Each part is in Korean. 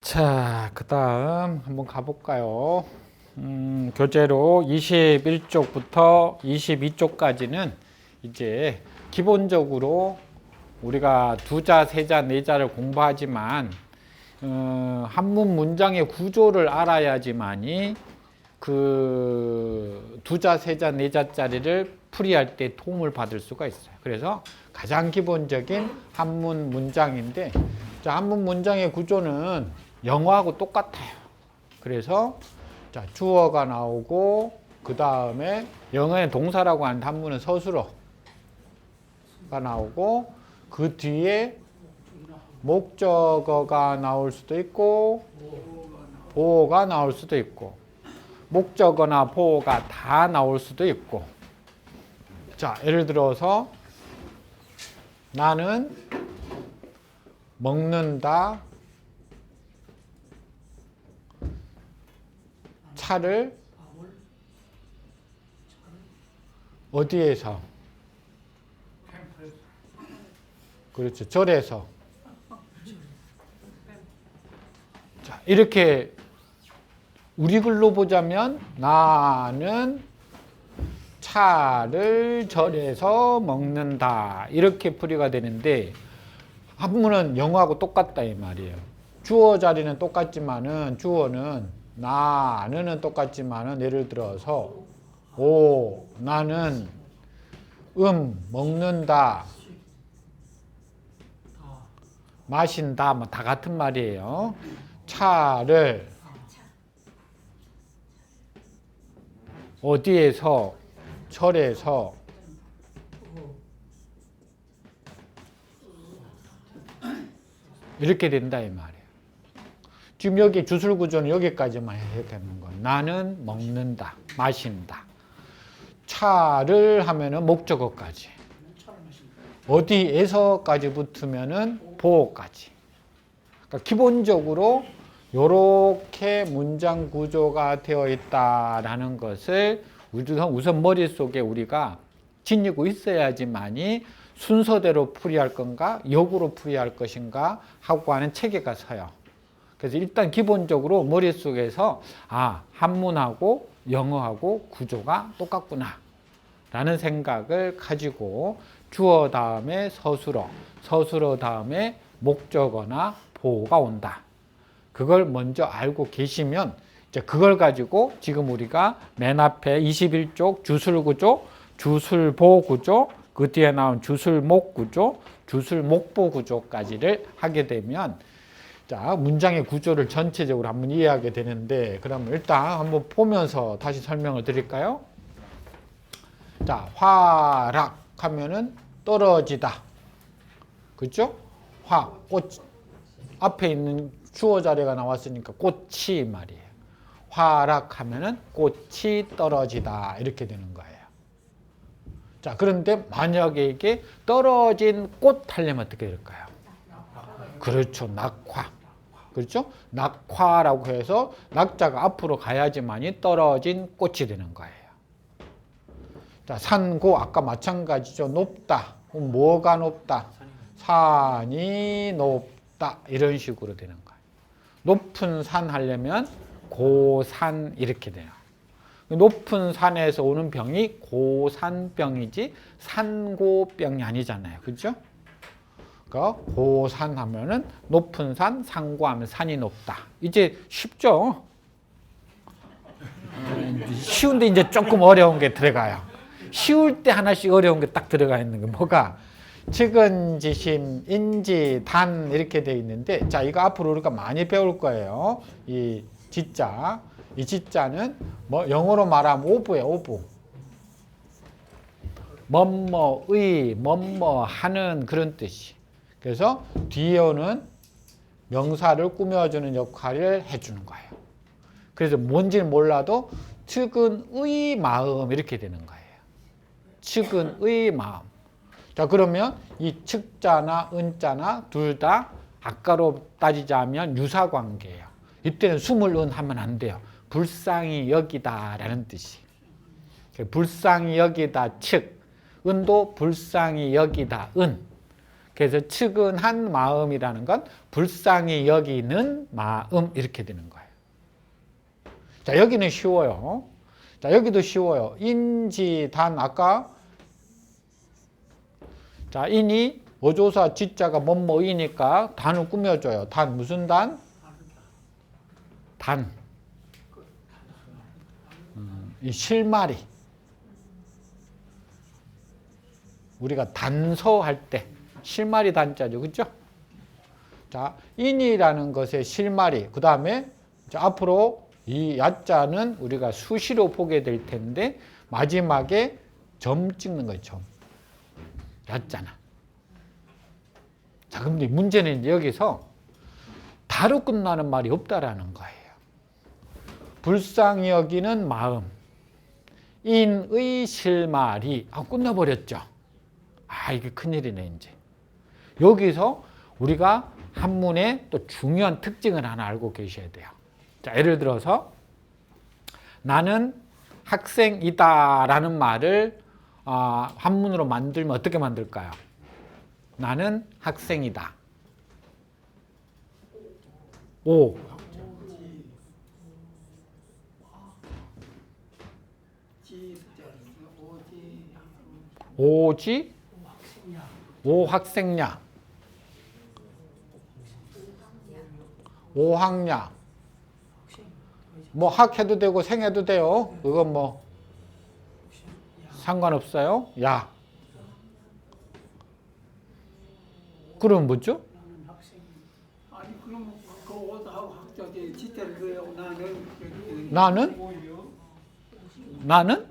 자, 그 다음 한번 가볼까요? 교재로 21쪽부터 22쪽까지는 이제 기본적으로 우리가 두자, 세자, 네자를 공부하지만 한문 문장의 구조를 알아야지만이 그 두자, 세자, 네자짜리를 풀이할 때 도움을 받을 수가 있어요. 그래서 가장 기본적인 한문 문장인데, 자, 한문 문장의 구조는 영어하고 똑같아요. 그래서 자, 주어가 나오고 그 다음에 영어의 동사라고 하는 한문은 서술어가 나오고 그 뒤에 목적어가 나올 수도 있고 보어가 나올 수도 있고 목적어나 보어가 다 나올 수도 있고. 자, 예를 들어서 나는 먹는다 차를 어디에서? 그렇죠. 절에서. 자, 이렇게 우리 글로 보자면 나는 차를 절에서 먹는다. 이렇게 풀이가 되는데 한문은 영어하고 똑같다 이 말이에요. 주어 자리는 똑같지만은 주어는 나는 똑같지만은 예를 들어서 나는 먹는다 마신다 뭐 다 같은 말이에요. 차를 어디에서 절에서 이렇게 된다 이 말이에요. 지금 여기 주술 구조는 여기까지만 해석하는 거예요. 나는 먹는다, 마신다. 차를 하면은 목적어까지. 어디에서까지 붙으면은 보어까지. 그러니까 기본적으로 이렇게 문장 구조가 되어 있다라는 것을 우선 머릿속에 우리가 지니고 있어야지만이 순서대로 풀이할 건가, 역으로 풀이할 것인가 하고 하는 체계가 서요. 그래서 일단 기본적으로 머릿속에서 한문하고 영어하고 구조가 똑같구나 라는 생각을 가지고 주어 다음에 서술어, 서술어 다음에 목적어나 보어가 온다. 그걸 먼저 알고 계시면 이제 그걸 가지고 지금 우리가 맨 앞에 21쪽 주술구조, 주술보구조, 그 뒤에 나온 주술목구조, 주술목보 구조까지를 하게 되면 자, 문장의 구조를 전체적으로 한번 이해하게 되는데, 그럼 일단 한번 보면서 다시 설명을 드릴까요? 자, 화락 하면은 떨어지다. 그렇죠? 꽃. 앞에 있는 주어 자리가 나왔으니까 꽃이 말이에요. 화락 하면은 꽃이 떨어지다. 이렇게 되는 거예요. 자, 그런데 만약에 이게 떨어진 꽃 하려면 어떻게 될까요? 그렇죠. 낙화. 그렇죠? 낙화라고 해서 낙자가 앞으로 가야지만이 떨어진 꽃이 되는 거예요. 자, 산고 아까 마찬가지죠. 높다. 그럼 뭐가 높다? 산이 높다. 이런 식으로 되는 거예요. 높은 산 하려면 고산 이렇게 돼요. 높은 산에서 오는 병이 고산병이지 산고병이 아니잖아요. 그렇죠? 고산 하면은 높은 산, 상고하면 산이 높다. 이제 쉽죠? 쉬운데 이제 조금 어려운 게 들어가요. 쉬울 때 하나씩 어려운 게 딱 들어가 있는 게 뭐가? 측은지심, 인지, 단 이렇게 돼 있는데, 자, 이거 앞으로 우리가 많이 배울 거예요. 이 지자. 이 지자는 뭐 영어로 말하면 오브예요, 오브. 뭐뭐의, 뭐뭐 하는 그런 뜻이. 그래서 뒤에 오는 명사를 꾸며주는 역할을 해주는 거예요. 그래서 뭔지는 몰라도 측은의 마음 이렇게 되는 거예요. 측은의 마음. 자, 그러면 이 측자나 은자나 둘 다 아까로 따지자면 유사관계예요. 이때는 숨을 은 하면 안 돼요. 불쌍히 여기다 라는 뜻이. 불쌍히 여기다 측, 은도 불쌍히 여기다 은. 그래서 측은한 마음이라는 건 불쌍히 여기는 마음 이렇게 되는 거예요. 자, 여기는 쉬워요. 자, 여기도 쉬워요. 인지단 아까 자, 인이 어조사 지자가 뭐뭐이니까 단을 꾸며줘요. 단 무슨 단? 단. 이 실마리. 우리가 단서할 때 실마리 단자죠. 그죠? 자, 인이라는 것의 실마리. 그 다음에 앞으로 이 야자는 우리가 수시로 보게 될 텐데 마지막에 점 찍는 거예요. 점. 야자나. 자, 근데 문제는 여기서 다로 끝나는 말이 없다라는 거예요. 불쌍히 여기는 마음. 인의 실마리. 끝나버렸죠. 이게 큰일이네, 이제. 여기서 우리가 한문의 또 중요한 특징을 하나 알고 계셔야 돼요. 자, 예를 들어서 나는 학생이다라는 말을 한문으로 만들면 어떻게 만들까요? 나는 학생이다. 오. 오지? 오학생야. 오학야. 뭐 학해도 되고 생해도 돼요. 그건 뭐 상관없어요. 야. 그럼 뭐죠? 아니 그럼 그 옷하고 저기 지대를 그요 나는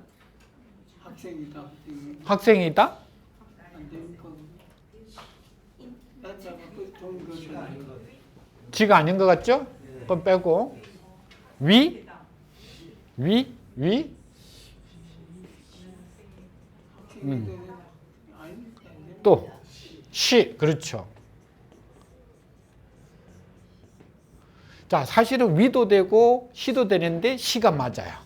학생이다. 학생이다. 안 되니까 나자가 그 좋은 것은 지가 아닌 것 같죠? 그럼 빼고 위. 또 시. 그렇죠. 자, 사실은 위도 되고 시도 되는데 시가 맞아요.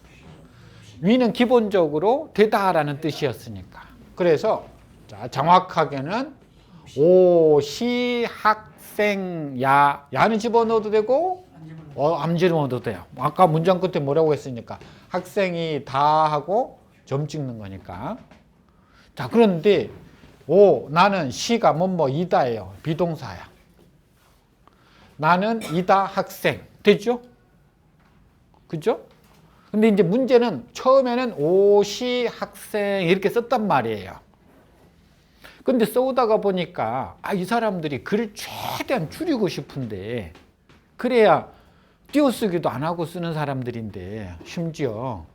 위는 기본적으로 되다라는 뜻이었으니까. 그래서 자, 정확하게는 오시 학생 야. 야는 집어넣어도 되고 안 집어넣어도 돼요. 아까 문장 끝에 뭐라고 했으니까 학생이 다 하고 점 찍는 거니까. 자, 그런데 나는 시가 뭐뭐이다예요. 비동사야. 나는 이다 학생. 되죠? 그죠? 근데 이제 문제는 처음에는 오시 학생 이렇게 썼단 말이에요. 근데 써오다가 보니까 이 사람들이 글을 최대한 줄이고 싶은데 그래야 띄어쓰기도 안 하고 쓰는 사람들인데 심지어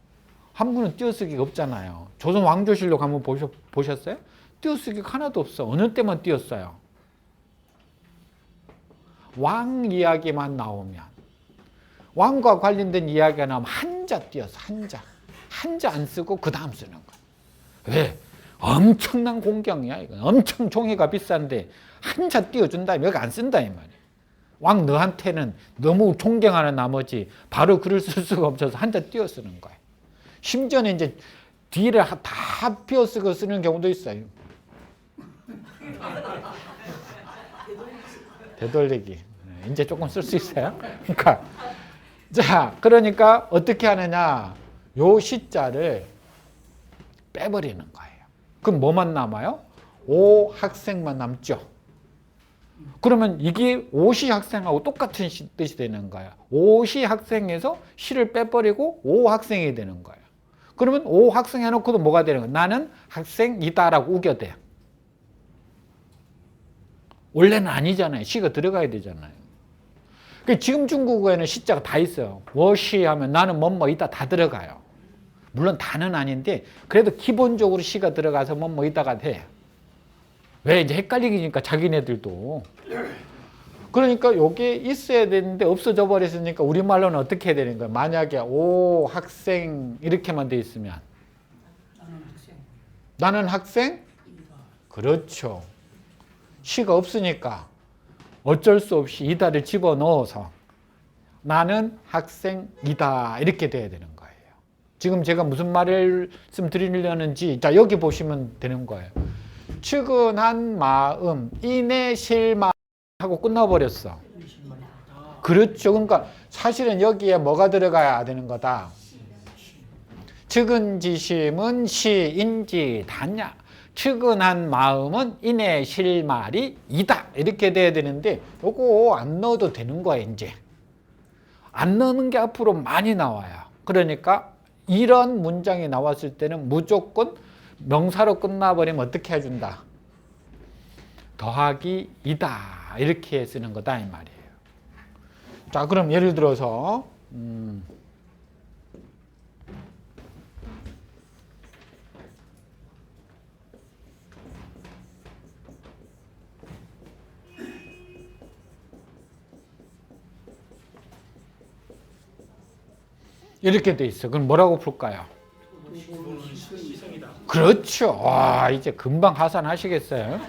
한문은 띄어쓰기가 없잖아요. 조선 왕조실록 한번 보셨어요? 띄어쓰기가 하나도 없어. 어느 때만 띄었어요. 왕 이야기만 나오면 왕과 관련된 이야기가 나오면 한자 띄어서 한자 안 쓰고 그 다음 쓰는 거야. 왜? 엄청난 공경이야. 이건 엄청 종이가 비싼데 한자 띄워준다. 여기 안 쓴다 이 말이야. 왕 너한테는 너무 존경하는 나머지 바로 글을 쓸 수가 없어서 한자 띄워 쓰는 거야. 심지어는 이제 뒤를 다 비워 쓰고 쓰는 경우도 있어요. 되돌리기. 이제 조금 쓸 수 있어요. 그러니까 어떻게 하느냐? 요 시자를 빼버리는 거예요. 그럼 뭐만 남아요? 오 학생만 남죠. 그러면 이게 오시 학생하고 똑같은 뜻이 되는 거예요. 오시 학생에서 시를 빼버리고 오 학생이 되는 거예요. 그러면 오 학생 해놓고도 뭐가 되는 거예요? 나는 학생이다라고 우겨대요. 원래는 아니잖아요. 시가 들어가야 되잖아요. 지금 중국어에는 시자가 다 있어요. 워시 하면 나는 뭐뭐이다 다 들어가요. 물론 다는 아닌데 그래도 기본적으로 시가 들어가서 뭐뭐이다가 돼. 왜? 이제 헷갈리니까 자기네들도. 그러니까 요게 있어야 되는데 없어져 버렸으니까 우리말로는 어떻게 해야 되는 거예요? 만약에 오 학생 이렇게만 돼 있으면 나는 학생? 그렇죠. 시가 없으니까 어쩔 수 없이 이다를 집어넣어서 나는 학생이다 이렇게 돼야 되는 거예요. 지금 제가 무슨 말을 드리려는지 자 여기 보시면 되는 거예요. 측은한 마음 인의 실마 하고 끝나버렸어. 그렇죠. 그러니까 사실은 여기에 뭐가 들어가야 되는 거다. 측은지심은 시인지 다냐. 측은한 마음은 인의 실말이 이다. 이렇게 돼야 되는데 요거 안 넣어도 되는 거야 이제. 안 넣는 게 앞으로 많이 나와요. 그러니까 이런 문장이 나왔을 때는 무조건 명사로 끝나버리면 어떻게 해준다? 더하기 이다. 이렇게 쓰는 거다 이 말이에요. 자, 그럼 예를 들어서 이렇게 돼 있어. 그럼 뭐라고 풀까요? 그렇죠. 와, 이제 금방 하산하시겠어요?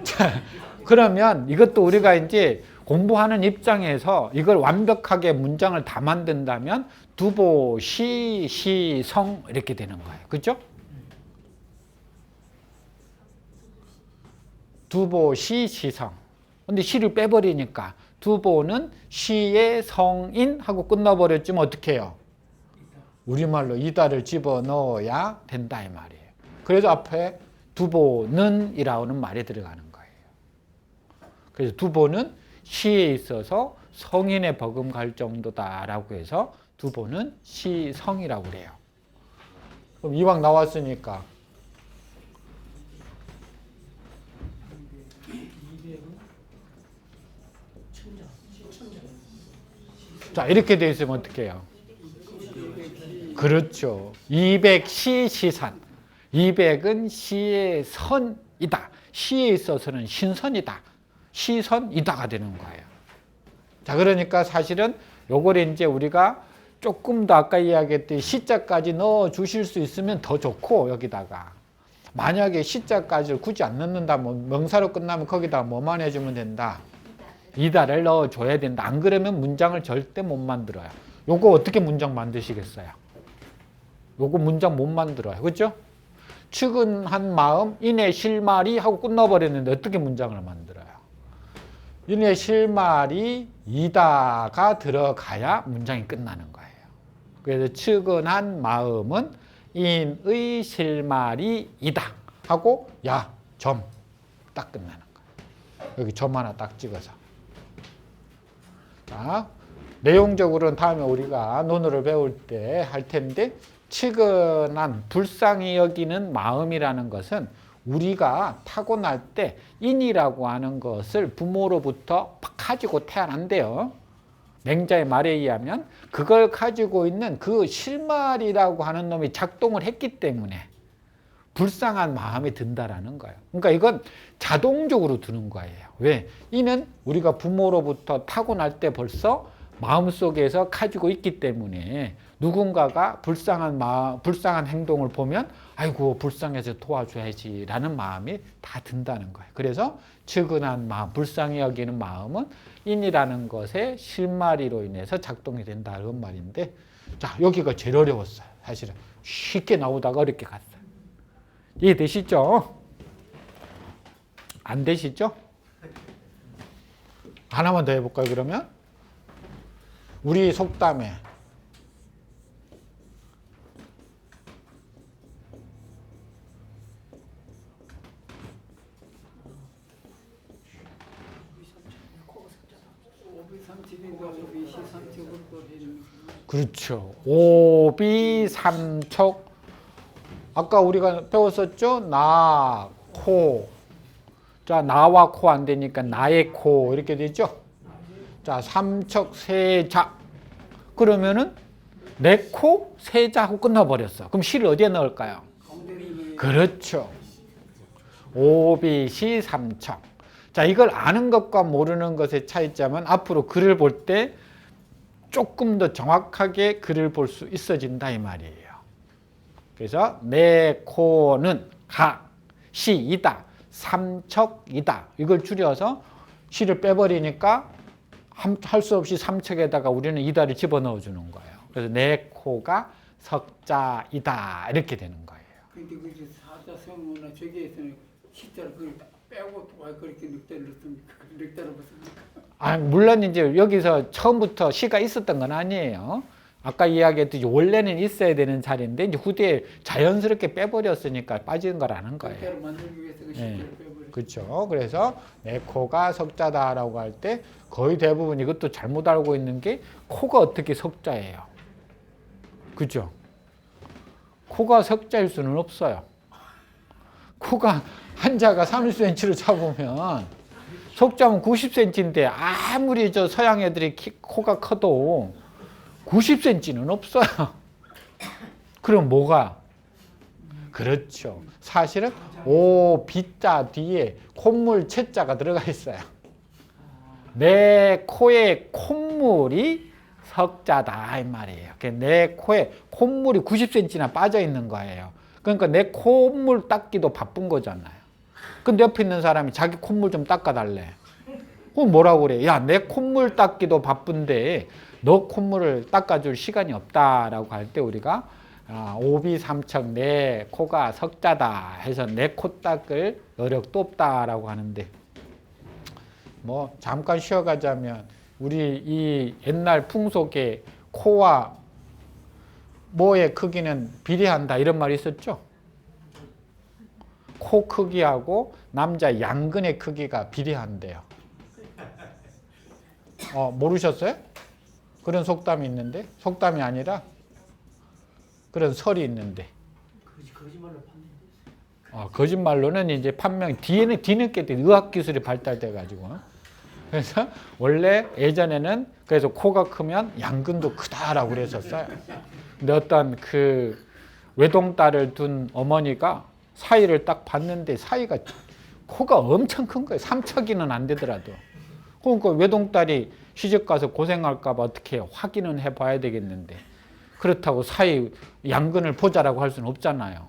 자, 그러면 이것도 우리가 이제 공부하는 입장에서 이걸 완벽하게 문장을 다 만든다면 두보, 시, 시, 성 이렇게 되는 거예요. 그렇죠? 두보, 시, 시성. 근데 시를 빼버리니까 두보는 시의 성인 하고 끝나버렸지만 어떻게 해요? 우리말로 이다를 집어넣어야 된다 이 말이에요. 그래서 앞에 두보는 이라는 말이 들어가는 거예요. 그래서 두보는 시에 있어서 성인의 버금갈 정도다라고 해서 두보는 시성이라고 그래요. 그럼 이왕 나왔으니까 자, 이렇게 돼 있으면 어떻게 해요? 그렇죠. 200시 시산. 200은 시의 선이다. 시에 있어서는 신선이다. 시선이다가 되는 거예요. 자, 그러니까 사실은 요걸 이제 우리가 조금 더 아까 이야기했듯이 시자까지 넣어 주실 수 있으면 더 좋고 여기다가 만약에 시자까지를 굳이 안 넣는다면 명사로 끝나면 거기다가 뭐만 해주면 된다. 이다를 넣어 줘야 된다. 안 그러면 문장을 절대 못 만들어요. 요거 어떻게 문장 만드시겠어요? 요거 문장 못 만들어요. 그렇죠? 측은한 마음 인의 실말이 하고 끝나버렸는데 어떻게 문장을 만들어요? 인의 실말이 이다가 들어가야 문장이 끝나는 거예요. 그래서 측은한 마음은 인의 실말이 이다 하고 야, 점 딱 끝나는 거예요. 여기 점 하나 딱 찍어서. 자, 내용적으로는 다음에 우리가 논어를 배울 때 할 텐데 측은한 불쌍히 여기는 마음이라는 것은 우리가 타고날 때 인이라고 하는 것을 부모로부터 가지고 태어난대요. 맹자의 말에 의하면 그걸 가지고 있는 그 실말이라고 하는 놈이 작동을 했기 때문에 불쌍한 마음이 든다라는 거예요. 그러니까 이건 자동적으로 드는 거예요. 왜? 이는 우리가 부모로부터 타고날 때 벌써 마음속에서 가지고 있기 때문에 누군가가 불쌍한 행동을 보면 아이고 불쌍해서 도와줘야지라는 마음이 다 든다는 거예요. 그래서 측은한 마음, 불쌍히 여기는 마음은 인이라는 것의 실마리로 인해서 작동이 된다는 말인데 자, 여기가 제일 어려웠어요. 사실은 쉽게 나오다가 어렵게 갔어요. 이해되시죠? 안 되시죠? 하나만 더 해볼까요, 그러면? 우리 속담에 그렇죠. 오비삼척 아까 우리가 배웠었죠? 나, 코. 자, 나와 코 안 되니까 나의 코 이렇게 되죠? 자, 삼척세자. 그러면은 내 코 세자 하고 끝나버렸어. 그럼 시를 어디에 넣을까요? 그렇죠. 오비시 삼척. 자, 이걸 아는 것과 모르는 것의 차이점은 앞으로 글을 볼 때 조금 더 정확하게 글을 볼 수 있어진다 이 말이에요. 그래서 내 코는 가, 시이다, 삼척이다. 이걸 줄여서 시를 빼버리니까 할 수 없이 삼척에다가 우리는 이다를 집어넣어 주는 거예요. 그래서 내 코가 석자이다 이렇게 되는 거예요. 근데 그 사자성어나 저기에서는 시대를 그 빼고 왜 그렇게 늑대를 넣습니까? 늑대를 넣습니까? 아, 물론 이제 여기서 처음부터 시가 있었던 건 아니에요. 아까 이야기했듯이 원래는 있어야 되는 자리인데 이제 후대에 자연스럽게 빼버렸으니까 빠지는 거라는 거예요. 늑대를 만들기 위해서 그 예. 시대를 빼버렸어요. 그렇죠. 그래서 내 코가 석자다라고 할 때 거의 대부분 이것도 잘못 알고 있는 게 코가 어떻게 석자예요. 그죠? 코가 석자일 수는 없어요. 코가 한자가 30cm로 잡으면 석자면 90cm인데 아무리 저 서양 애들이 코가 커도 90cm는 없어요. 그럼 뭐가? 그렇죠. 사실은 오, 비자 뒤에 콧물 채자가 들어가 있어요. 내 코에 콧물이 석자다 이 말이에요. 내 코에 콧물이 90cm나 빠져 있는 거예요. 그러니까 내 콧물 닦기도 바쁜 거잖아요. 근데 옆에 있는 사람이 자기 콧물 좀 닦아달래. 그럼 뭐라고 그래? 야, 내 콧물 닦기도 바쁜데 너 콧물을 닦아줄 시간이 없다라고 할 때 우리가 오비삼척 내 코가 석자다 해서 내 코 닦을 여력도 없다라고 하는데 뭐 잠깐 쉬어가자면 우리 이 옛날 풍속에 코와 모의 크기는 비례한다 이런 말이 있었죠. 코 크기하고 남자 양근의 크기가 비례한대요. 모르셨어요? 그런 속담이 있는데 속담이 아니라 그런 설이 있는데 거짓말로 판명됐어요. 거짓말로는 이제 판명 뒤늦게 의학 기술이 발달돼 가지고 그래서 원래 예전에는 그래서 코가 크면 양근도 크다라고 그랬었어요. 근데 어떤 그 외동딸을 둔 어머니가 사이를 딱 봤는데 사이가 코가 엄청 큰 거예요. 삼척이는 안 되더라도. 그러니까 외동딸이 시집 가서 고생할까 봐 어떻게 확인은 해봐야 되겠는데 그렇다고 사이 양근을 보자라고 할 수는 없잖아요.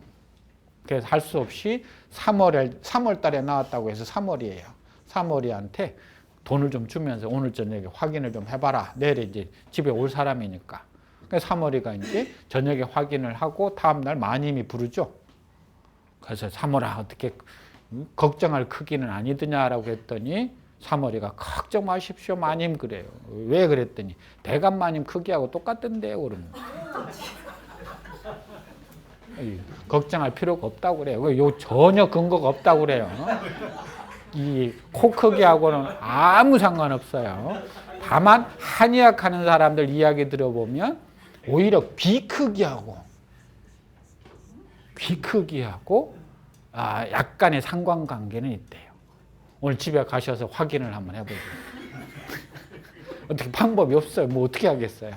그래서 할 수 없이 3월 달에 나왔다고 해서 3월이에요. 3월이한테 돈을 좀 주면서 오늘 저녁에 확인을 좀 해봐라. 내일 이제 집에 올 사람이니까. 그래서 3월이가 이제 저녁에 확인을 하고 다음날 마님이 부르죠. 그래서 3월아 어떻게 걱정할 크기는 아니더냐라고 했더니 3월이가 걱정 마십시오 마님 그래요. 왜 그랬더니 대감 마님 크기하고 똑같던데요 그러면. 걱정할 필요가 없다고 그래요. 요 전혀 근거가 없다고 그래요. 이 코 크기하고는 아무 상관없어요. 다만 한의학 하는 사람들 이야기 들어보면 오히려 귀 크기하고 약간의 상관관계는 있대요. 오늘 집에 가셔서 확인을 한번 해보세요. 어떻게 방법이 없어요. 뭐 어떻게 하겠어요.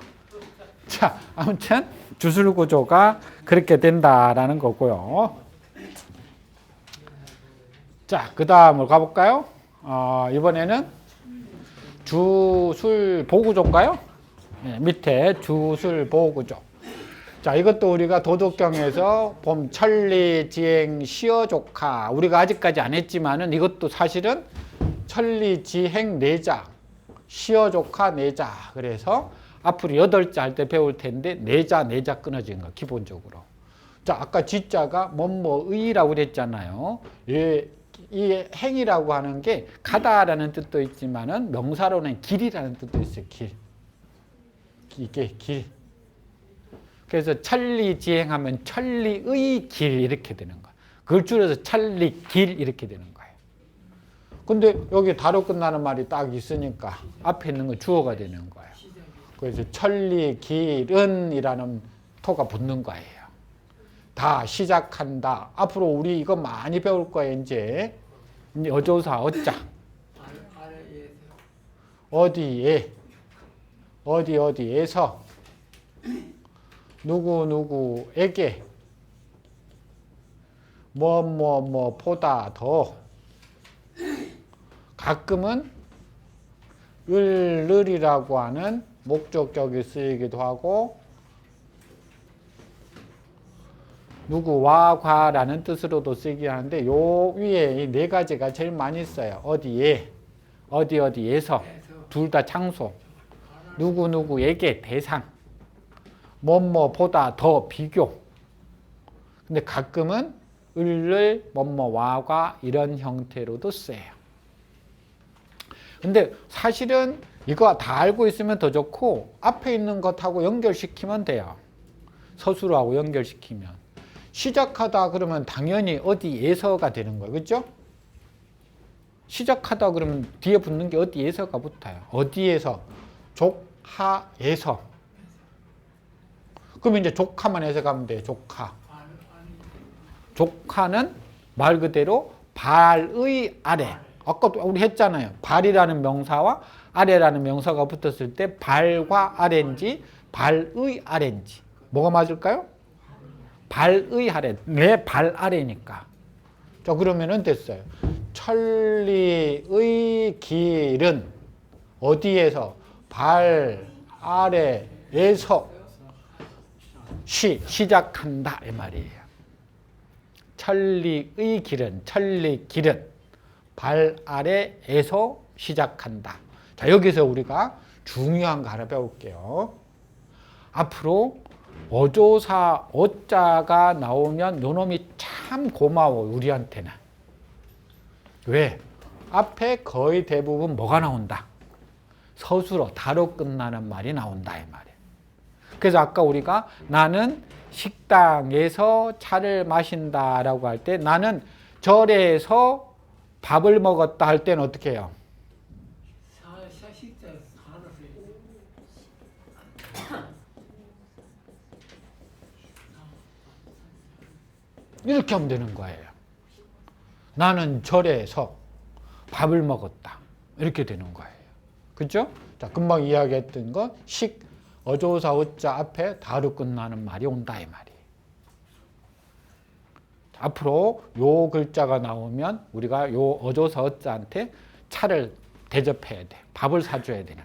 자, 아무튼 주술 구조가 그렇게 된다라는 거고요. 자, 그 다음으로 가볼까요? 이번에는 주술 보구조인가요? 네, 밑에 주술 보구조. 자, 이것도 우리가 도덕경에서 봄 천리 지행 시어조카 우리가 아직까지 안 했지만은 이것도 사실은 천리 지행 내자 시어조카 내자 그래서 앞으로 8자 할 때 배울 텐데 내자 끊어진 거 기본적으로. 자, 아까 지자가 뭐뭐의라고 그랬잖아요. 이 행이라고 하는 게 가다라는 뜻도 있지만은 명사로는 길이라는 뜻도 있어요. 길. 이게 길. 그래서 천리지행하면 천리의 길 이렇게 되는 거예요. 그걸 줄여서 천리길 이렇게 되는 거예요. 근데 여기 다로 끝나는 말이 딱 있으니까 앞에 있는 건 주어가 되는 거예요. 그래서 천리길은 이라는 토가 붙는 거예요. 다 시작한다. 앞으로 우리 이거 많이 배울 거예요. 이제 어조사 어자 어디에서 누구에게 보다 더 가끔은 을이라고 하는 목적격이 쓰이기도 하고 누구와 과라는 뜻으로도 쓰이긴 하는데 요 위에 이 4가지가 제일 많이 써요. 어디에서 둘 다 장소 누구에게 대상 보다 더 비교 근데 가끔은 을을 뭐뭐와과 이런 형태로도 써요. 근데 사실은 이거 다 알고 있으면 더 좋고 앞에 있는 것하고 연결시키면 돼요. 서술하고 연결시키면. 시작하다 그러면 당연히 어디에서가 되는 거예요. 그렇죠? 시작하다 그러면 뒤에 붙는 게 어디에서가 붙어요. 어디에서? 족하에서. 그러면 이제 족하만 해석하면 돼요. 족하. 족하는 말 그대로 발의 아래. 아까도 우리 했잖아요. 발이라는 명사와 아래라는 명사가 붙었을 때 발과 아래인지 발의 아래인지 뭐가 맞을까요? 발의 아래. 내 발 아래니까. 자, 그러면은 됐어요. 천리의 길은 어디에서? 발 아래에서 시작한다 이 말이에요. 천리의 길은 발 아래에서 시작한다. 자, 여기서 우리가 중요한 거 하나 배울게요. 앞으로 어조사 어자가 나오면 요놈이 참 고마워 우리한테는. 왜? 앞에 거의 대부분 뭐가 나온다? 서술어 다로 끝나는 말이 나온다 이 말이에요. 그래서 아까 우리가 나는 식당에서 차를 마신다라고 할 때 나는 절에서 밥을 먹었다 할 때는 어떻게 해요? 사식자 이렇게 하면 되는 거예요. 나는 절에서 밥을 먹었다. 이렇게 되는 거예요. 그죠? 자, 금방 이야기했던 거, 어조사 어자 앞에 다로 끝나는 말이 온다 이 말이에요. 앞으로 요 글자가 나오면 우리가 요 어조사 어자한테 차를 대접해야 돼. 밥을 사줘야 되는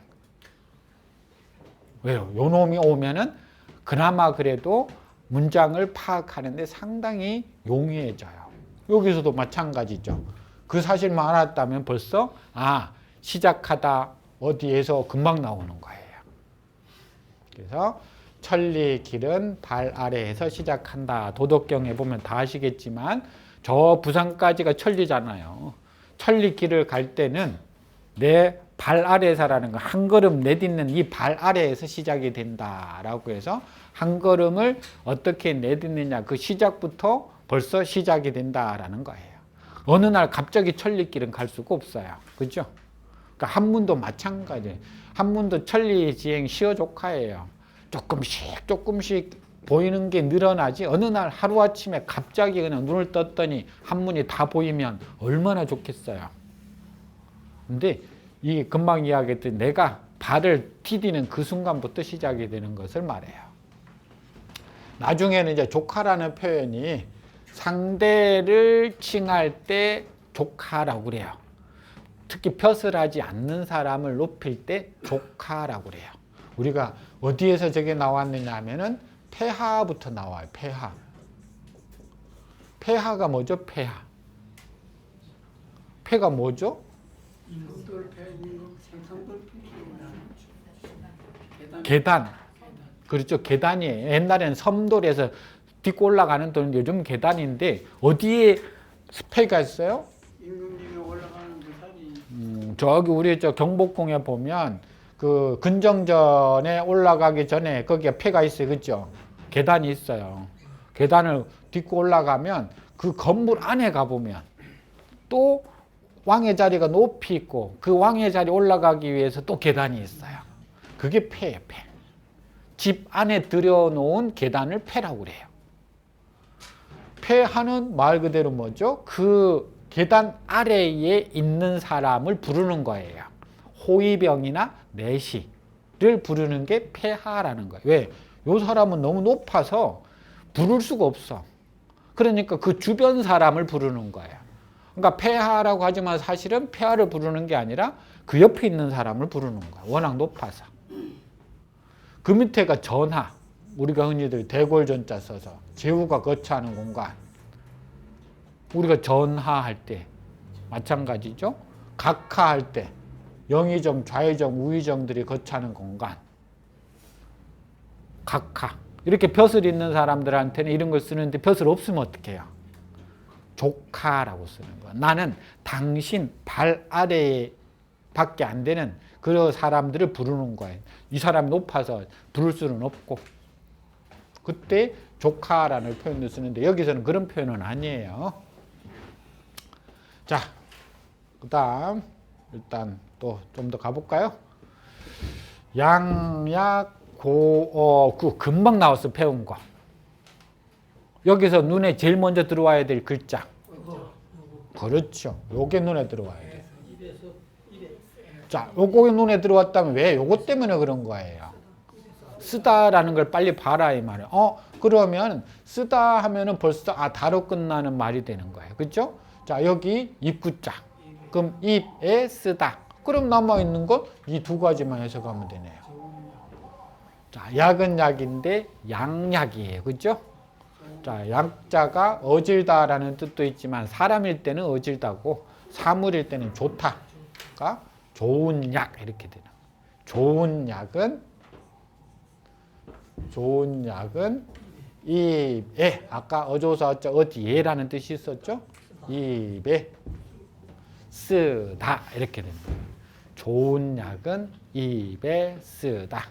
거예요. 왜요? 요 놈이 오면은 그나마 그래도 문장을 파악하는데 상당히 용이해져요. 여기서도 마찬가지죠. 그 사실만 알았다면 벌써 시작하다 어디에서 금방 나오는 거예요. 그래서 천리 길은 발 아래에서 시작한다. 도덕경에 보면 다 아시겠지만 저 부산까지가 천리잖아요. 천리 길을 갈 때는 내 발 아래에서라는 거, 한 걸음 내딛는 이 발 아래에서 시작이 된다라고 해서 한 걸음을 어떻게 내딛느냐 그 시작부터 벌써 시작이 된다라는 거예요. 어느 날 갑자기 천리길은 갈 수가 없어요. 그죠? 그러니까 한문도 마찬가지예요. 한문도 천리지행 시어족하예요. 조금씩 보이는 게 늘어나지 어느 날 하루아침에 갑자기 그냥 눈을 떴더니 한문이 다 보이면 얼마나 좋겠어요. 근데 이 금방 이야기했던 내가 발을 디디는 그 순간부터 시작이 되는 것을 말해요. 나중에는 이제 조카라는 표현이 상대를 칭할 때 조카라고 그래요. 특히 벼슬하지 않는 사람을 높일 때 조카라고 그래요. 우리가 어디에서 저게 나왔느냐 하면은 폐하부터 나와요. 폐하. 폐하가 뭐죠? 폐하. 폐가 뭐죠? 계단. 그렇죠. 계단이에요. 옛날에는 섬돌에서 딛고 올라가는 돌은 요즘 계단인데 어디에 폐가 있어요? 임금님이 올라가는 그 산이 저기 우리 저 경복궁에 보면 그 근정전에 올라가기 전에 거기에 폐가 있어요. 그렇죠? 계단이 있어요. 계단을 딛고 올라가면 그 건물 안에 가보면 또 왕의 자리가 높이 있고 그 왕의 자리 올라가기 위해서 또 계단이 있어요. 그게 폐예요. 폐. 집 안에 들여놓은 계단을 폐라고 그래요. 폐하는 말 그대로 뭐죠? 그 계단 아래에 있는 사람을 부르는 거예요. 호위병이나 내시를 부르는 게 폐하라는 거예요. 왜? 요 사람은 너무 높아서 부를 수가 없어. 그러니까 그 주변 사람을 부르는 거예요. 그러니까 폐하라고 하지만 사실은 폐하를 부르는 게 아니라 그 옆에 있는 사람을 부르는 거예요. 워낙 높아서. 그 밑에가 전하. 우리가 흔히들 대골전자 써서 제후가 거처하는 공간. 우리가 전하할 때 마찬가지죠. 각하할 때 영의정, 좌의정, 우의정들이 거처하는 공간. 각하. 이렇게 벼슬 있는 사람들한테는 이런 걸 쓰는데 벼슬 없으면 어떡해요? 조카라고 쓰는 거야. 나는 당신 발 아래에 밖에 안 되는 그런 사람들을 부르는 거예요. 이 사람이 높아서 부를 수는 없고. 그때 조카라는 표현을 쓰는데 여기서는 그런 표현은 아니에요. 자, 그 다음 일단 또 좀 더 가볼까요? 양약 그 금방 나왔어 배운 거. 여기서 눈에 제일 먼저 들어와야 될 글자. 그렇죠. 요게 눈에 들어와야 돼. 자, 요거 눈에 들어왔다면 왜? 요거 때문에 그런 거예요. 쓰다라는 걸 빨리 봐라 이 말이에요. 그러면 쓰다 하면은 벌써 다로 끝나는 말이 되는 거예요. 그렇죠? 자, 여기 입구자. 그럼 입에 쓰다. 그럼 남아 있는 것 이 두 가지만 해석하면 되네요. 자, 약은 약인데 양약이에요. 그렇죠? 자, 약자가 어질다라는 뜻도 있지만 사람일 때는 어질다고 사물일 때는 좋다가 좋은 약 이렇게 되는. 좋은 약은 입에 아까 어조사 어디에라는 뜻이 있었죠? 입에 쓰다 이렇게 됩니다. 좋은 약은 입에 쓰다.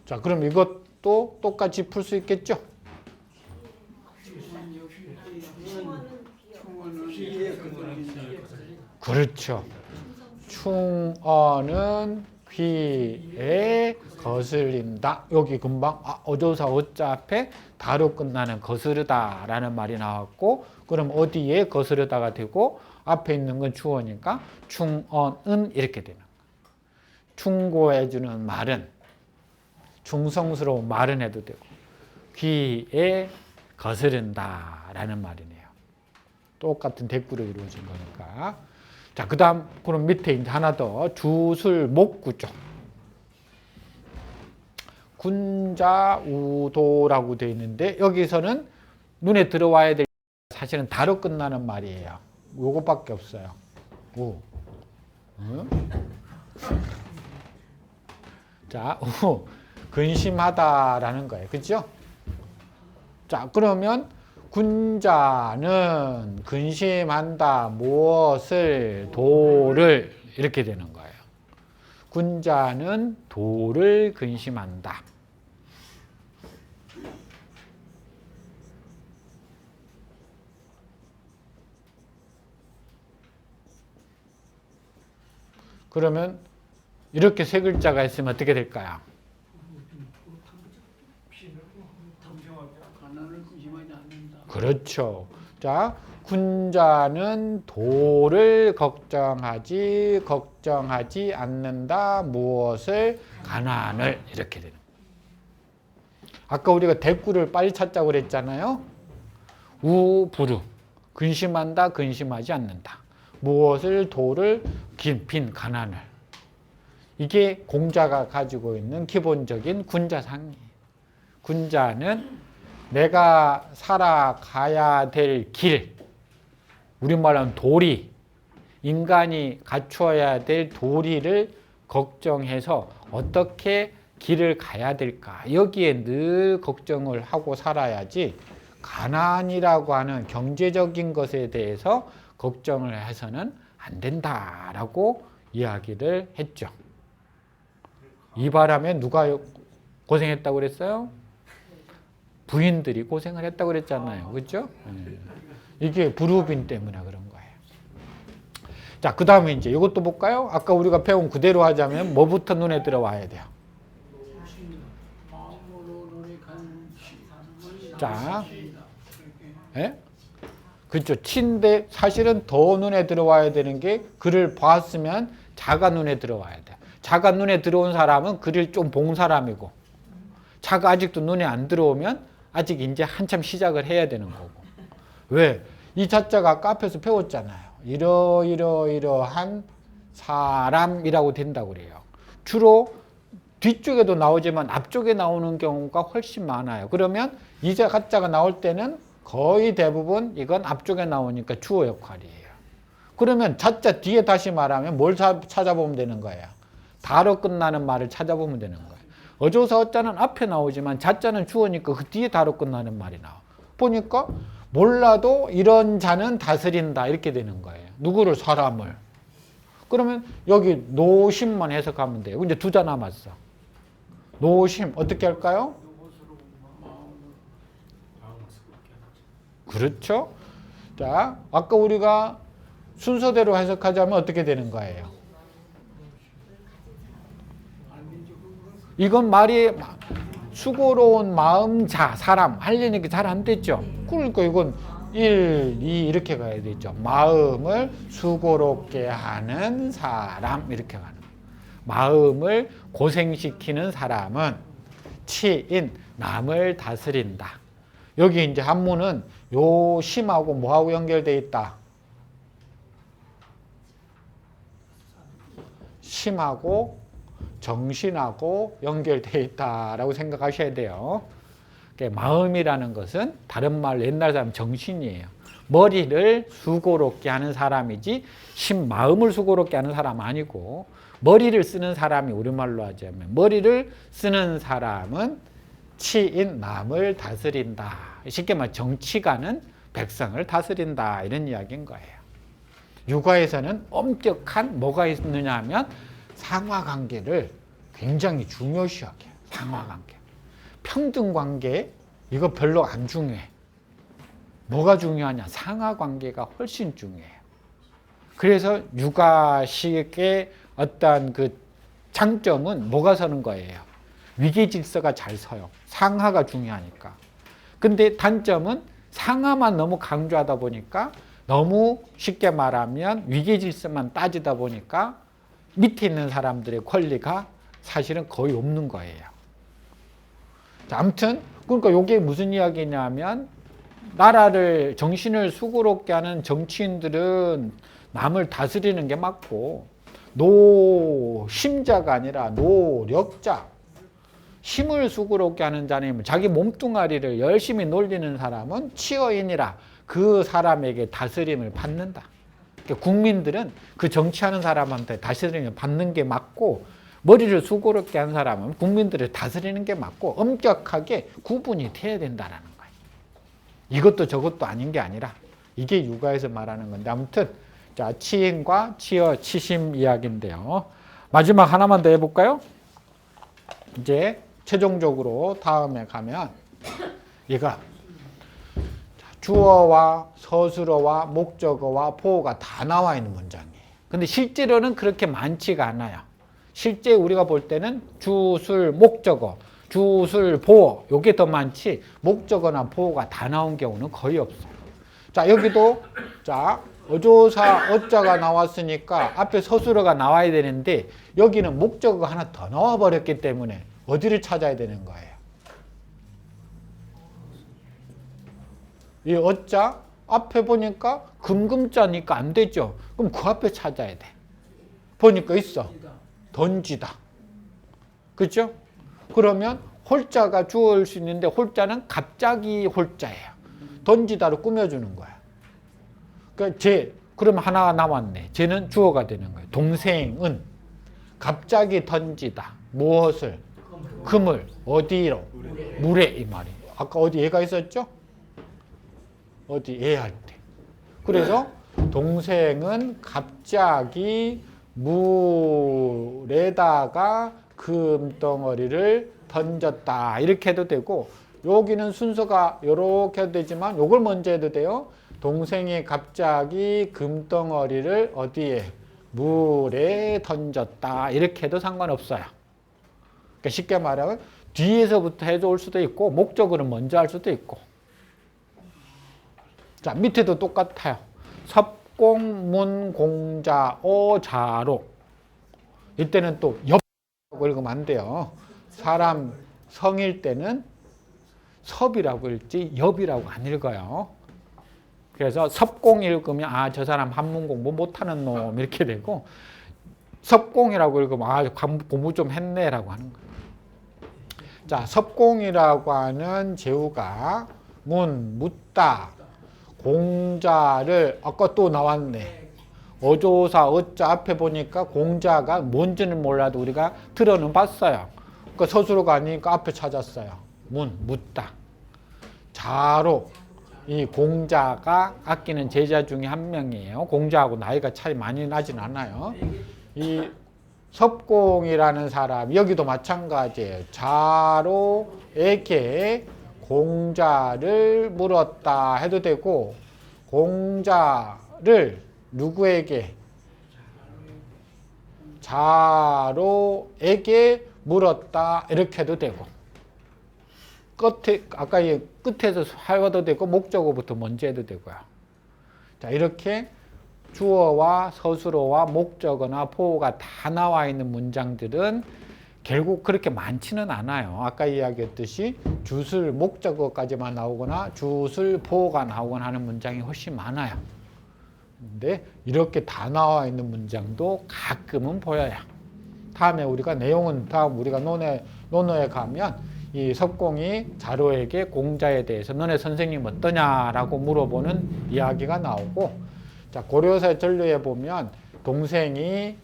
자, 그럼 이것도 똑같이 풀 수 있겠죠? 그렇죠. 충어는 귀에 거슬린다. 여기 금방 어조사 어자 앞에 다로 끝나는 거스르다라는 말이 나왔고, 그럼 어디에 거스르다가 되고 앞에 있는 건 주어니까 충언은 이렇게 되는 거예요. 충고해주는 말은 충성스러운 말은 해도 되고 귀에 거스른다라는 말이네요. 똑같은 대꾸로 이루어진 거니까. 자, 그 다음 그럼 밑에 이제 하나 더 주술 목구죠. 군자우도라고 되어 있는데 여기서는 눈에 들어와야 될 사실은 다로 끝나는 말이에요. 요것밖에 없어요. 우. 응? 자, 근심하다라는 거예요. 그죠? 자, 그러면 군자는 근심한다. 무엇을? 도를. 이렇게 되는 거예요. 군자는 도를 근심한다. 그러면 이렇게 세 글자가 있으면 어떻게 될까요? 그렇죠. 자, 군자는 도를 걱정하지 않는다. 무엇을? 가난을. 이렇게 되는. 아까 우리가 대꾸를 빨리 찾자고 그랬잖아요. 우부르. 근심한다. 근심하지 않는다. 무엇을? 도를. 빈 가난을. 이게 공자가 가지고 있는 기본적인 군자상이에요. 군자는 내가 살아가야 될 길, 우리말로 하면 도리, 인간이 갖추어야 될 도리를 걱정해서 어떻게 길을 가야 될까, 여기에 늘 걱정을 하고 살아야지 가난이라고 하는 경제적인 것에 대해서 걱정을 해서는 안 된다라고 이야기를 했죠. 이 바람에 누가 고생했다고 그랬어요? 부인들이 고생을 했다고 그랬잖아요. 그렇죠? 이게 불우빈 때문에 그런 거예요. 자, 그 다음에 이제 이것도 볼까요? 아까 우리가 배운 그대로 하자면 뭐부터 눈에 들어와야 돼요? 자, 예? 그렇죠. 친데 사실은 더 눈에 들어와야 되는 게 글을 봤으면 자가 눈에 들어와야 돼요. 자가 눈에 들어온 사람은 글을 좀 본 사람이고, 자가 아직도 눈에 안 들어오면 아직 이제 한참 시작을 해야 되는 거고. 왜? 이 자자가 아까 앞에서 배웠잖아요. 이러한 사람이라고 된다고 그래요. 주로 뒤쪽에도 나오지만 앞쪽에 나오는 경우가 훨씬 많아요. 그러면 이 자자가 나올 때는 거의 대부분 이건 앞쪽에 나오니까 주어 역할이에요. 그러면 자자 뒤에 다시 말하면 뭘 찾아보면 되는 거예요? 다로 끝나는 말을 찾아보면 되는 거예요. 어조사 어자는 앞에 나오지만 자자는 주어니까 그 뒤에 다로 끝나는 말이 나와. 보니까 몰라도 이런 자는 다스린다 이렇게 되는 거예요. 누구를? 사람을. 그러면 여기 노심만 해석하면 돼요. 이제 두 자 남았어. 노심 어떻게 할까요? 그렇죠. 자, 아까 우리가 순서대로 해석하자면 어떻게 되는 거예요? 이건 말이 수고로운 마음 자, 사람 하려니까 잘 안 됐죠. 그러니까 이건 1, 2 이렇게 가야 되죠. 마음을 수고롭게 하는 사람 이렇게 가는 거예요. 마음을 고생시키는 사람은 치인, 남을 다스린다. 여기 이제 한문은 요 심하고 뭐하고 연결되어 있다? 심하고 정신하고 연결되어 있다라고 생각하셔야 돼요. 마음이라는 것은 다른 말로 옛날 사람 정신이에요. 머리를 수고롭게 하는 사람이지 마음을 수고롭게 하는 사람 아니고 머리를 쓰는 사람이 우리말로 하자면 머리를 쓰는 사람은 치인 남을 다스린다. 쉽게 말해 정치가는 백성을 다스린다 이런 이야기인 거예요. 육아에서는 엄격한 뭐가 있느냐 하면 상하관계를 굉장히 중요시하게 상하관계. 평등관계 이거 별로 안 중요해. 뭐가 중요하냐? 상하관계가 훨씬 중요해요. 그래서 육아식의 어떤 그 장점은 뭐가 서는 거예요? 위계질서가 잘 서요. 상하가 중요하니까. 근데 단점은 상하만 너무 강조하다 보니까 너무 쉽게 말하면 위계질서만 따지다 보니까 밑에 있는 사람들의 권리가 사실은 거의 없는 거예요. 자, 아무튼 그러니까 이게 무슨 이야기냐면 나라를 정신을 수고롭게 하는 정치인들은 남을 다스리는 게 맞고 노심자가 아니라 노력자 힘을 수고롭게 하는 자는 자기 몸뚱아리를 열심히 놀리는 사람은 치어인이라 그 사람에게 다스림을 받는다. 그러니까 국민들은 그 정치하는 사람한테 다스림을 받는 게 맞고 머리를 수고롭게 한 사람은 국민들을 다스리는 게 맞고 엄격하게 구분이 돼야 된다는 거예요. 이것도 저것도 아닌 게 아니라 이게 육아에서 말하는 건데 아무튼 자 치인과 치어 치심 이야기인데요. 마지막 하나만 더 해볼까요? 이제 최종적으로 다음에 가면 얘가 주어와 서술어와 목적어와 보어가 다 나와 있는 문장이에요. 근데 실제로는 그렇게 많지가 않아요. 실제 우리가 볼 때는 주술 목적어, 주술 보어 요게 더 많지 목적어나 보어가 다 나온 경우는 거의 없어요. 자 여기도 자 어조사 어자가 나왔으니까 앞에 서술어가 나와야 되는데 여기는 목적어가 하나 더 나와 버렸기 때문에 어디를 찾아야 되는 거예요? 이 어자 앞에 보니까 금금자니까 안 되죠. 그럼 그 앞에 찾아야 돼. 보니까 있어. 던지다. 그렇죠? 그러면 홀자가 주어일 수 있는데 홀자는 갑자기 홀자예요. 던지다로 꾸며주는 거야. 그러니까 그러면 하나가 남았네. 쟤는 주어가 되는 거예요. 동생은 갑자기 던지다. 무엇을? 금을 어디로? 물에 이 말이에요. 아까 어디 얘가 있었죠? 어디 애 할 때. 그래서 동생은 갑자기 물에다가 금덩어리를 던졌다. 이렇게 해도 되고 여기는 순서가 이렇게 해도 되지만 이걸 먼저 해도 돼요. 동생이 갑자기 금덩어리를 어디에? 물에 던졌다. 이렇게 해도 상관없어요. 그러니까 쉽게 말하면 뒤에서부터 해줄 수도 있고 목적으로 먼저 할 수도 있고. 자 밑에도 똑같아요. 섭공문공자오자로 이때는 또 엽이라고 읽으면 안 돼요. 사람 성일 때는 섭이라고 읽지 엽이라고 안 읽어요. 그래서 섭공 읽으면 아 저 사람 한문 공부 못하는 놈 이렇게 되고 섭공이라고 읽으면 아 공부 좀 했네라고 하는 거예요. 자 섭공이라고 하는 제후가 묻다 공자를 아까 또 나왔네. 어조사 어자 앞에 보니까 공자가 뭔지는 몰라도 우리가 들어는 봤어요. 그 서술어가 아니니까 앞에 찾았어요. 묻다. 자로. 이 공자가 아끼는 제자 중에 한 명이에요. 공자하고 나이가 차이 많이 나진 않아요. 이 섭공이라는 사람, 여기도 마찬가지예요. 자로에게 공자를 물었다 해도 되고, 공자를 누구에게? 자로에게 물었다 이렇게 해도 되고, 끝에 아까 이 끝에서 하여도 되고 목적어부터 먼저 해도 되고요. 자, 이렇게 주어와 서술어와 목적어나 포어가 다 나와 있는 문장들은 결국 그렇게 많지는 않아요. 아까 이야기했듯이 주술 목적어까지만 나오거나 주술 포어가 나오거나 하는 문장이 훨씬 많아요. 근데 이렇게 다 나와 있는 문장도 가끔은 보여요. 다음에 우리가 내용은 다음 우리가 논어에 가면 이 석공이 자로에게 공자에 대해서 너네 선생님 어떠냐라고 물어보는 이야기가 나오고, 자, 고려사 전류에 보면 동생이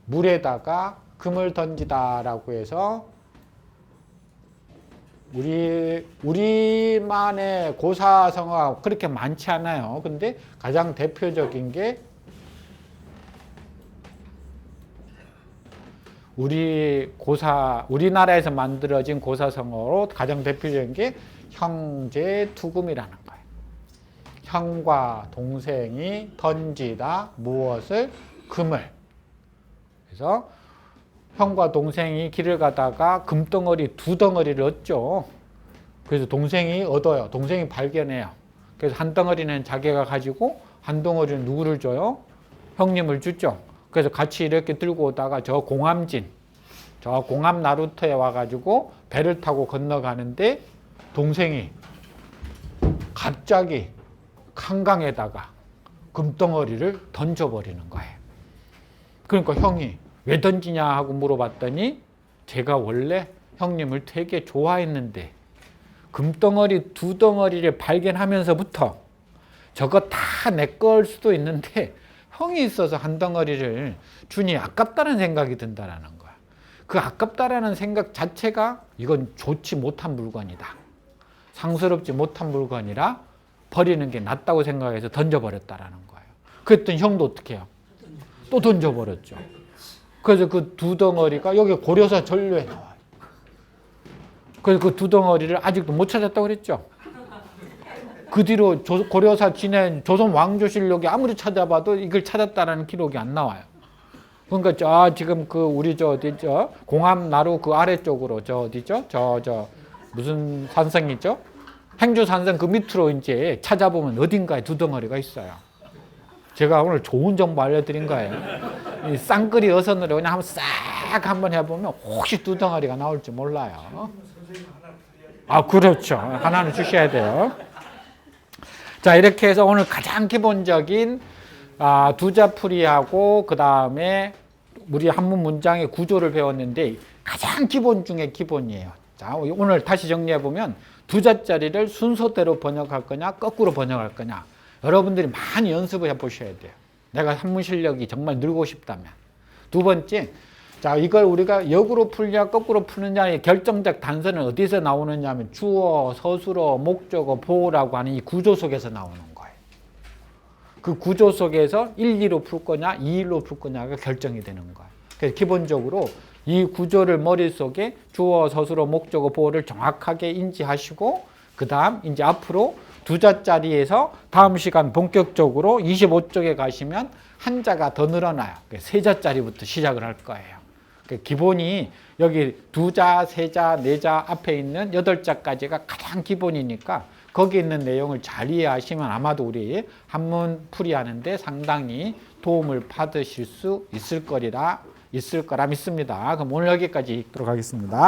물에다가 금을 던지다라고 해서 우리만의 고사성어가 그렇게 많지 않아요. 근데 가장 대표적인 게 우리나라에서 만들어진 고사성어로 가장 대표적인 게 형제투금이라는 거예요. 형과 동생이 던지다 무엇을? 금을. 그래서 형과 동생이 길을 가다가 금덩어리 2덩어리를 얻죠. 그래서 동생이 얻어요. 동생이 발견해요. 그래서 한 덩어리는 자기가 가지고 한 덩어리는 누구를 줘요? 형님을 주죠. 그래서 같이 이렇게 들고 오다가 저 공암 나루터에 와가지고 배를 타고 건너가는데 동생이 갑자기 한강에다가 금덩어리를 던져버리는 거예요. 그러니까 형이 왜 던지냐 하고 물어봤더니 제가 원래 형님을 되게 좋아했는데 금덩어리 2덩어리를 발견하면서부터 저거 다 내 걸 수도 있는데 형이 있어서 한 덩어리를 주니 아깝다는 생각이 든다라는 거야. 그 아깝다라는 생각 자체가 이건 좋지 못한 물건이다. 상스럽지 못한 물건이라 버리는 게 낫다고 생각해서 던져버렸다라는 거예요. 그랬더니 형도 어떻게 해요? 또 던져버렸죠. 그래서 그 2덩어리가 여기 고려사 전류에 나와요. 그래서 그 2덩어리를 아직도 못 찾았다고 그랬죠. 그 뒤로 고려사 지낸 조선 왕조실록에 아무리 찾아봐도 이걸 찾았다라는 기록이 안 나와요. 그러니까 지금 그 우리 어디죠? 공암 나루 그 아래쪽으로 어디죠? 무슨 산성이죠? 행주 산성 그 밑으로 이제 찾아보면 어딘가에 2덩어리가 있어요. 제가 오늘 좋은 정보 알려드린 거예요. 이 쌍끌이 어선으로 그냥 한번 해보면 혹시 2덩어리가 나올지 몰라요. 그렇죠. 하나는 주셔야 돼요. 자, 이렇게 해서 오늘 가장 기본적인 두자풀이하고 그 다음에 우리 한문 문장의 구조를 배웠는데 가장 기본 중에 기본이에요. 자, 오늘 다시 정리해보면 두자자리를 순서대로 번역할 거냐 거꾸로 번역할 거냐 여러분들이 많이 연습을 해보셔야 돼요. 내가 한문 실력이 정말 늘고 싶다면. 두 번째, 자, 이걸 우리가 역으로 풀냐 거꾸로 푸느냐의 결정적 단서는 어디서 나오느냐 하면 주어, 서술어, 목적어, 보어라고 하는 이 구조 속에서 나오는 거예요. 그 구조 속에서 1, 2로 풀 거냐 2, 1로 풀 거냐가 결정이 되는 거예요. 그래서 기본적으로 이 구조를 머릿속에 주어, 서술어, 목적어, 보어를 정확하게 인지하시고 그 다음 이제 앞으로 두자짜리에서 다음 시간 본격적으로 25쪽에 가시면 한자가 더 늘어나요. 세자짜리부터 시작을 할 거예요. 기본이 여기 두자, 세자, 네자 앞에 있는 8자까지가 가장 기본이니까 거기 있는 내용을 잘 이해하시면 아마도 우리 한문 풀이하는데 상당히 도움을 받으실 수 있을 거라 믿습니다. 그럼 오늘 여기까지 있도록 하겠습니다.